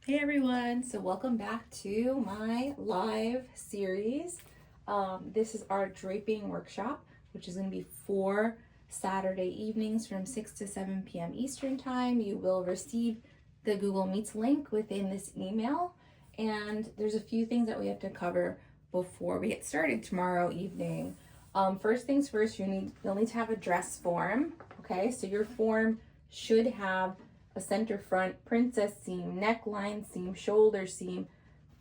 Hey everyone, so welcome back to my live series. This is our draping workshop, which is going to be 4 Saturday evenings from 6 to 7 p.m. Eastern Time. You will receive the Google Meets link within this email, and there's a few things that we have to cover before we get started tomorrow evening. First things first, you'll need to have a dress form. Okay, so your form should have a center front, princess seam, neckline seam, shoulder seam,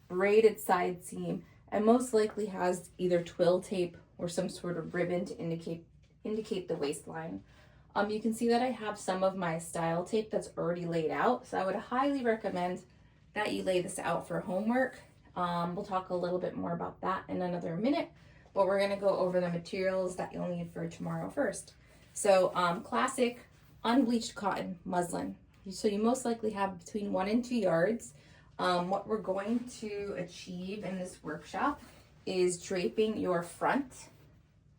braided side seam, and most likely has either twill tape or some sort of ribbon to indicate the waistline. You can see that I have some of my style tape that's already laid out, so I would highly recommend that you lay this out for homework. We'll talk a little bit more about that in another minute, but we're gonna go over the materials that you'll need for tomorrow first. So classic unbleached cotton muslin. So you most likely have between 1 and 2 yards. What we're going to achieve in this workshop is draping your front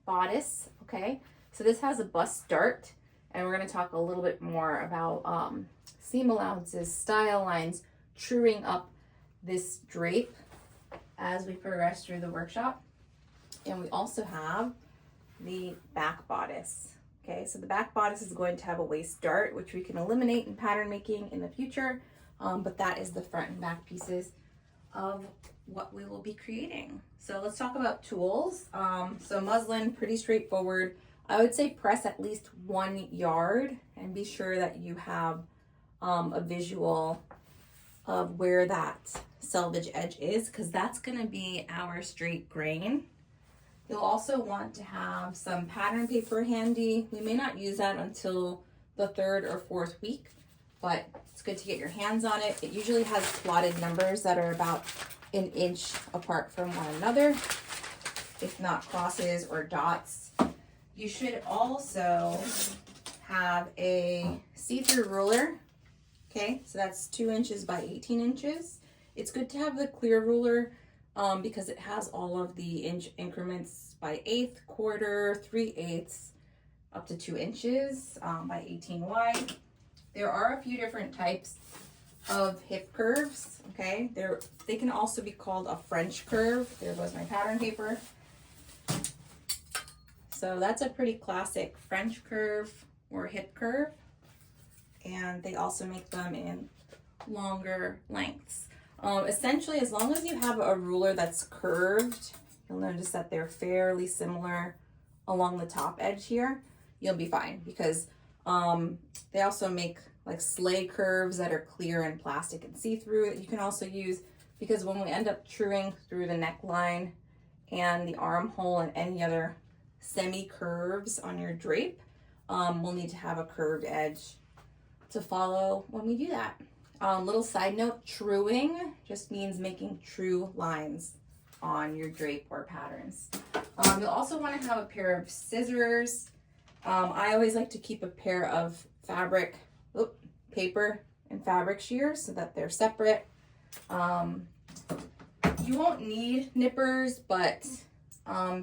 bodice, okay? So this has a bust dart, and we're gonna talk a little bit more about seam allowances, style lines, truing up this drape as we progress through the workshop. And we also have the back bodice. Okay, so the back bodice is going to have a waist dart, which we can eliminate in pattern making in the future, but that is the front and back pieces of what we will be creating. So let's talk about tools. So muslin, pretty straightforward. I would say press at least 1 yard and be sure that you have a visual of where that selvage edge is, because that's gonna be our straight grain. You'll also want to have some pattern paper handy. We may not use that until the 3rd or 4th week, but it's good to get your hands on it. It usually has plotted numbers that are about 1 inch apart from one another, if not crosses or dots. You should also have a see-through ruler. Okay, so that's 2 inches by 18 inches. It's good to have the clear ruler because it has all of the inch increments by 1/8, quarter, 3/8, up to 2 inches by 18 wide. There are a few different types of hip curves, okay? They can also be called a French curve. There goes my pattern paper. So that's a pretty classic French curve or hip curve. And they also make them in longer lengths. Essentially, as long as you have a ruler that's curved, you'll notice that they're fairly similar along the top edge here, you'll be fine, because they also make like sleigh curves that are clear and plastic and see-through that you can also use, because when we end up truing through the neckline and the armhole and any other semi curves on your drape, we'll need to have a curved edge to follow when we do that. Little side note, truing just means making true lines on your drape or patterns. You'll also want to have a pair of scissors. I always like to keep a pair of paper and fabric shears so that they're separate. You won't need nippers, but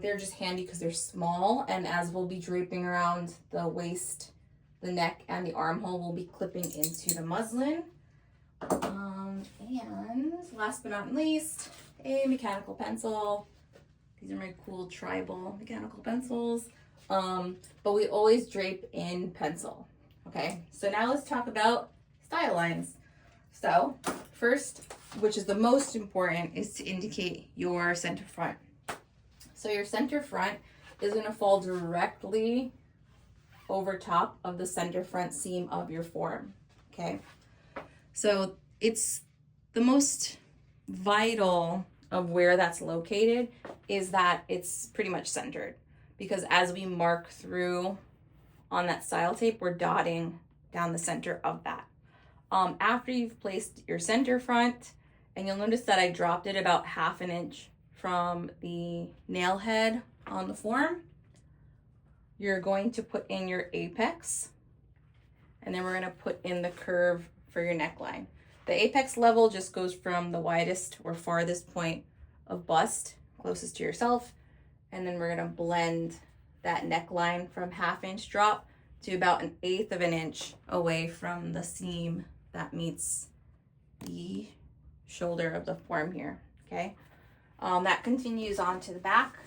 they're just handy because they're small, and as we'll be draping around the waist, the neck, and the armhole, will be clipping into the muslin. And last but not least, a mechanical pencil. These are my cool tribal mechanical pencils. But we always drape in pencil. Okay, so now let's talk about style lines. So first, which is the most important, is to indicate your center front. So your center front is going to fall directly over top of the center front seam of your form. Okay, so it's the most vital of where that's located is that it's pretty much centered, because as we mark through on that style tape, we're dotting down the center of that. After you've placed your center front, and you'll notice that I dropped it about 1/2 inch from the nail head on the form, you're going to put in your apex, and then we're going to put in the curve for your neckline. The apex level just goes from the widest or farthest point of bust closest to yourself, and then we're going to blend that neckline from 1/2 inch drop to about 1/8 of an inch away from the seam that meets the shoulder of the form here, okay? That continues on to the back,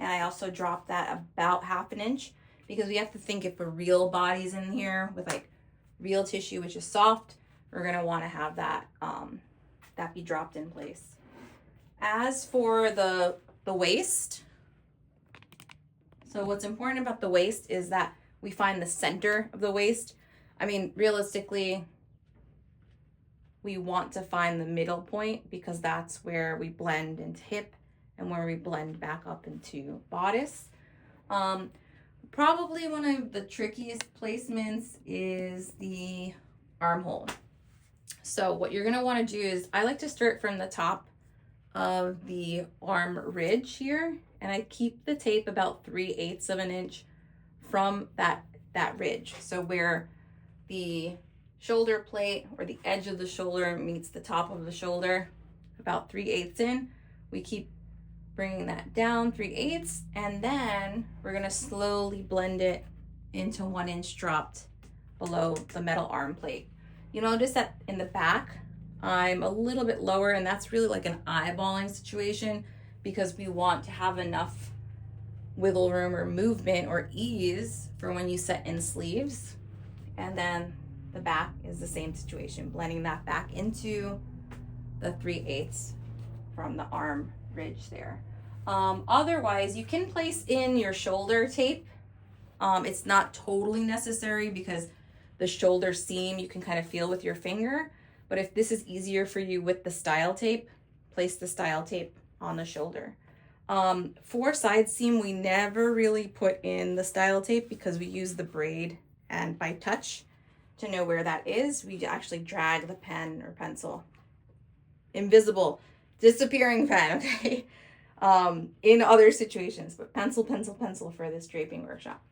and I also dropped that about 1/2 inch because we have to think if a real body's in here with like real tissue, which is soft, we're gonna wanna have that, that be dropped in place. As for the waist, so what's important about the waist is that we find the center of the waist. I mean, realistically, we want to find the middle point because that's where we blend into hip and where we blend back up into bodice. Probably one of the trickiest placements is the armhole. So what you're gonna wanna do is, I like to start from the top of the arm ridge here, and I keep the tape about 3/8 of an inch from that ridge. So where the shoulder plate or the edge of the shoulder meets the top of the shoulder, about 3/8 in, we keep bringing that down 3/8, and then we're gonna slowly blend it into 1 inch dropped below the metal arm plate. You notice that in the back, I'm a little bit lower, and that's really like an eyeballing situation because we want to have enough wiggle room or movement or ease for when you set in sleeves. And then the back is the same situation, blending that back into the 3/8 from the arm ridge there. Otherwise, you can place in your shoulder tape. It's not totally necessary because the shoulder seam you can kind of feel with your finger. But if this is easier for you with the style tape, place the style tape on the shoulder. For side seam, we never really put in the style tape because we use the braid and by touch to know where that is. We actually drag the pen or pencil. Invisible, disappearing pen, okay? In other situations, but pencil for this draping workshop.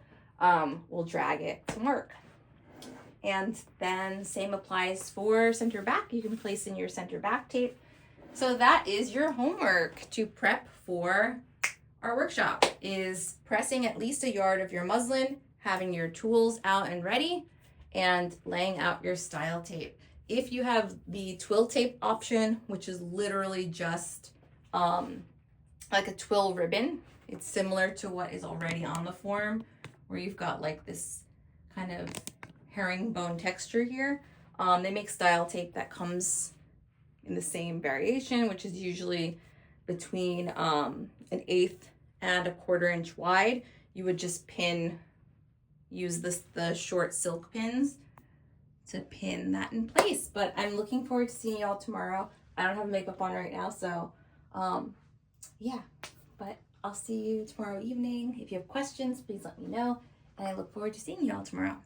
We'll drag it to work. And then same applies for center back. You can place in your center back tape. So that is your homework to prep for our workshop, is pressing at least 1 yard of your muslin, having your tools out and ready, and laying out your style tape. If you have the twill tape option, which is literally just like a twill ribbon, it's similar to what is already on the form, where you've got like this kind of herringbone texture here. They make style tape that comes in the same variation, which is usually between 1/8 and 1/4 inch wide. You would just use the short silk pins to pin that in place. But I'm looking forward to seeing y'all tomorrow. I don't have makeup on right now, so yeah, but I'll see you tomorrow evening. If you have questions, please let me know, and I look forward to seeing y'all tomorrow.